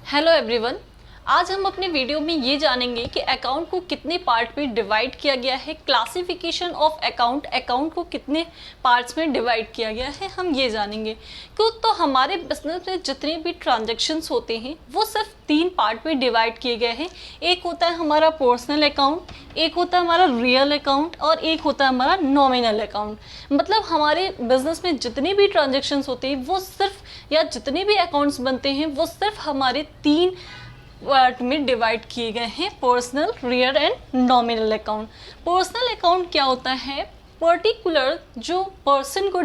Hello everyone. आज हम अपने वीडियो में ये जानेंगे कि अकाउंट को कितने पार्ट में डिवाइड किया गया है। क्लासिफिकेशन ऑफ अकाउंट को कितने पार्ट्स में डिवाइड किया गया है हम ये जानेंगे। क्यों तो हमारे बिजनेस में जितने भी ट्रांजैक्शंस होते हैं वो सिर्फ 3 पार्ट में डिवाइड किए गए हैं। एक होता है हमारा पर्सनल अकाउंट, एक होता है हमारा रियल अकाउंट और एक होता है हमारा नॉमिनल अकाउंट। मतलब हमारे बिजनेस में जितने भी ट्रांजैक्शंस होते हैं वो सिर्फ या जितने भी अकाउंट्स बनते हैं वो सिर्फ हमारे 3 पार्ट में डिवाइड किए गए हैं, personal, real and nominal account. Personal account क्या होता है? पर्टिकुलर जो पर्सन को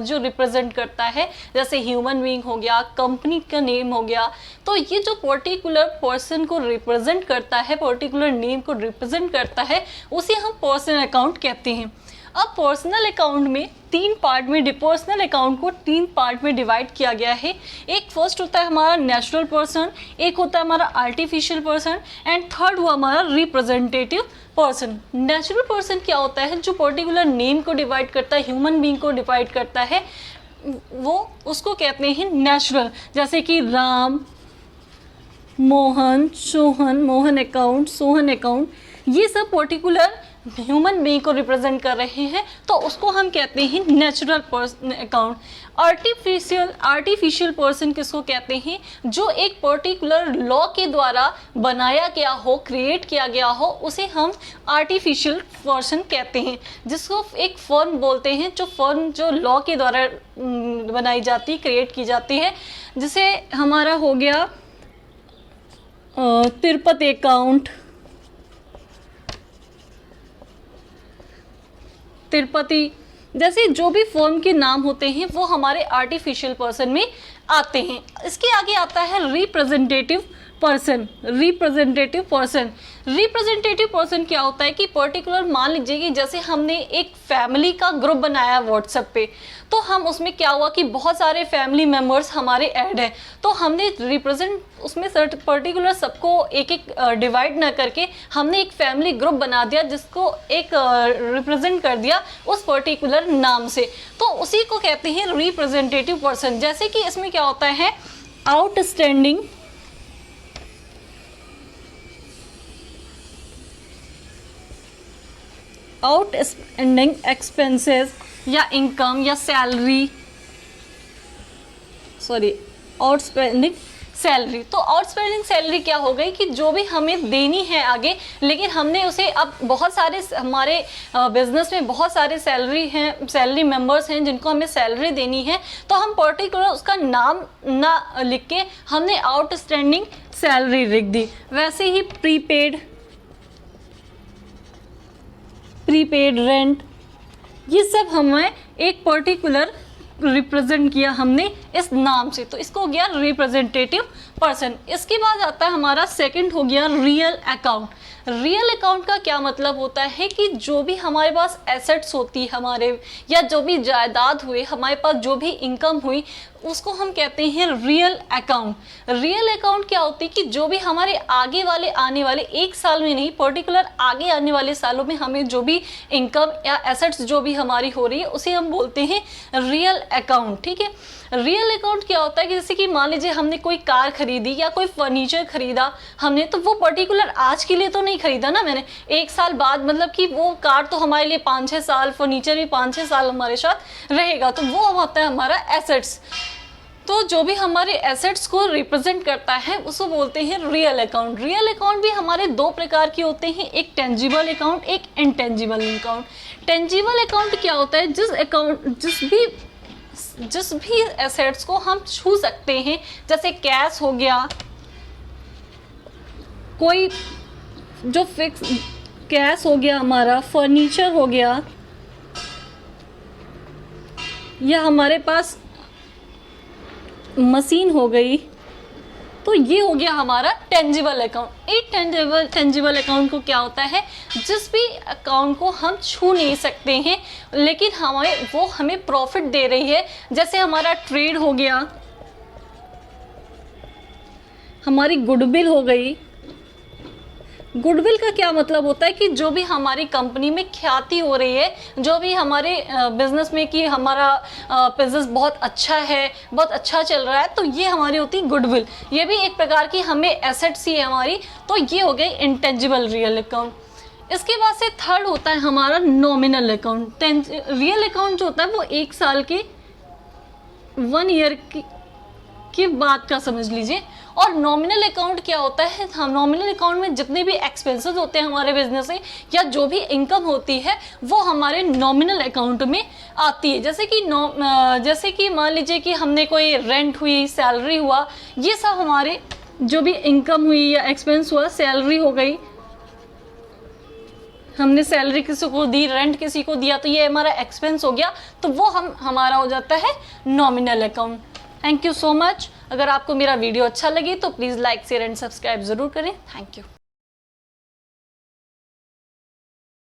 जो रिप्रेजेंट करता है, जैसे ह्यूमन बीइंग हो गया, कंपनी का नेम हो गया, तो ये जो पर्टिकुलर पर्सन को रिप्रेजेंट करता है, पर्टिकुलर नेम को रिप्रेजेंट करता है, उसे हम पर्सनल अकाउंट कहते हैं। अब पर्सनल अकाउंट में 3 पार्ट में पर्सनल अकाउंट को 3 पार्ट में डिवाइड किया गया है। एक फर्स्ट होता है हमारा नेचुरल पर्सन, एक होता है हमारा आर्टिफिशियल पर्सन एंड थर्ड हुआ हमारा रिप्रेजेंटेटिव पर्सन। नेचुरल पर्सन क्या होता है? जो पर्टिकुलर नेम को डिवाइड करता है, ह्यूमन बीइंग को डिवाइड करता है, वो उसको कहते हैं नेचुरल। जैसे कि राम, मोहन, मोहन अकाउंट, सोहन अकाउंट, ये सब पर्टिकुलर ह्यूमन बीइंग को रिप्रेजेंट कर रहे हैं, तो उसको हम कहते हैं natural person account. Artificial person किसको कहते हैं? जो एक पर्टिकुलर लॉ के द्वारा बनाया गया हो, क्रिएट किया गया हो, उसे हम आर्टिफिशियल पर्सन कहते हैं। जिसको एक फर्म बोलते हैं, जो फर्म जो लॉ के द्वारा बनाई जाती, क्रिएट की जाती है। जिसे हमारा हो गया तिरुपति अकाउंट, तिरुपति, जैसे जो भी फर्म के नाम होते हैं वो हमारे आर्टिफिशियल पर्सन में आते हैं। इसके आगे आता है रिप्रेजेंटेटिव पर्सन। रिप्रेजेंटेटिव पर्सन क्या होता है कि पर्टिकुलर, मान लीजिए कि जैसे हमने एक फैमिली का ग्रुप बनाया व्हाट्सएप पे, तो हम उसमें क्या हुआ कि बहुत सारे फैमिली मेम्बर्स हमारे ऐड हैं, तो हमने रिप्रेजेंट उसमें पर्टिकुलर सबको एक एक डिवाइड ना करके हमने एक फैमिली ग्रुप बना दिया, जिसको एक रिप्रेजेंट कर दिया उस पर्टिकुलर नाम से, तो उसी को कहते हैं रिप्रेजेंटेटिव पर्सन। जैसे कि इसमें क्या होता है, आउटस्टैंडिंग एक्सपेंसेस या इनकम या सैलरी, आउटस्पेंडिंग सैलरी। तो आउटस्पेंडिंग सैलरी क्या हो गई कि जो भी हमें देनी है आगे, लेकिन हमने उसे, अब बहुत सारे हमारे बिजनेस में बहुत सारे सैलरी मेंबर्स हैं जिनको हमें सैलरी देनी है, तो हम पर्टिकुलर उसका नाम ना लिख के हमने आउटस्टैंडिंग सैलरी लिख दी। वैसे ही प्रीपेड रेंट, ये सब हमें एक पर्टिकुलर रिप्रेजेंट किया हमने इस नाम से, तो इसको हो गया रिप्रेजेंटेटिव पर्सन। इसके बाद आता है हमारा सेकंड हो गया रियल अकाउंट। रियल अकाउंट का क्या मतलब होता है कि जो भी हमारे पास एसेट्स होती है हमारे, या जो भी जायदाद हुए हमारे पास, जो भी इनकम हुई, उसको हम कहते हैं रियल अकाउंट। रियल अकाउंट क्या होती है कि जो भी हमारे आगे वाले आने वाले 1 साल में नहीं, पर्टिकुलर आगे आने वाले सालों में हमें जो भी इनकम या एसेट्स जो भी हमारी हो रही है, उसे हम बोलते हैं रियल अकाउंट। ठीक है, रियल अकाउंट क्या होता है कि जैसे कि मान लीजिए हमने कोई कार खरीदी या कोई फर्नीचर खरीदा हमने, तो वो पर्टिकुलर आज के लिए तो नहीं खरीदा ना मैंने, 1 साल बाद, मतलब कि वो कार तो हमारे लिए 5-6 साल, फर्नीचर भी 5-6 साल हमारे साथ रहेगा, तो वो होता है हमारा एसेट्स। तो जो भी हमारे एसेट्स को रिप्रेजेंट करता है उसको बोलते हैं रियल अकाउंट। रियल अकाउंट भी हमारे 2 प्रकार के होते हैं, एक टेंजिबल अकाउंट, एक इनटेंजिबल अकाउंट। टेंजिबल अकाउंट क्या होता है? जिस भी एसेट्स को हम छू सकते हैं, जैसे कैश हो गया, कोई जो फिक्स कैश हो गया, हमारा फर्नीचर हो गया, या हमारे पास मशीन हो गई, तो ये हो गया हमारा टेंजिबल अकाउंट। एक टेंजिबल अकाउंट को क्या होता है? जिस भी अकाउंट को हम छू नहीं सकते हैं लेकिन वो हमें प्रॉफिट दे रही है, जैसे हमारा ट्रेड हो गया, हमारी गुडविल हो गई, गुडविल का क्या मतलब होता है कि जो भी हमारी कंपनी में ख्याति हो रही है, जो भी हमारे बिजनेस में कि हमारा बिजनेस बहुत अच्छा है, बहुत अच्छा चल रहा है, तो ये हमारी होती है गुडविल। ये भी एक प्रकार की हमें एसेट्स ही है हमारी। तो ये हो गई इंटेंजिबल रियल अकाउंट। इसके बाद से थर्ड होता है हमारा नॉमिनल अकाउंट। रियल अकाउंट जो होता है वो 1 साल के 1 ईयर की बात का समझ लीजिए। और नॉमिनल अकाउंट क्या होता है, हम नॉमिनल अकाउंट में जितने भी एक्सपेंसेस होते हैं हमारे बिजनेस से या जो भी इनकम होती है वो हमारे नॉमिनल अकाउंट में आती है। जैसे कि मान लीजिए कि हमने कोई रेंट हुई, सैलरी हुआ, ये सब हमारे जो भी इनकम हुई या एक्सपेंस हुआ, सैलरी हो गई, हमने सैलरी किसी को दी, रेंट किसी को दिया, तो ये हमारा एक्सपेंस हो गया, तो वो हमारा हो जाता है nominal account. Thank you so much. अगर आपको मेरा वीडियो अच्छा लगे तो please like, share and subscribe ज़रूर करें। Thank you.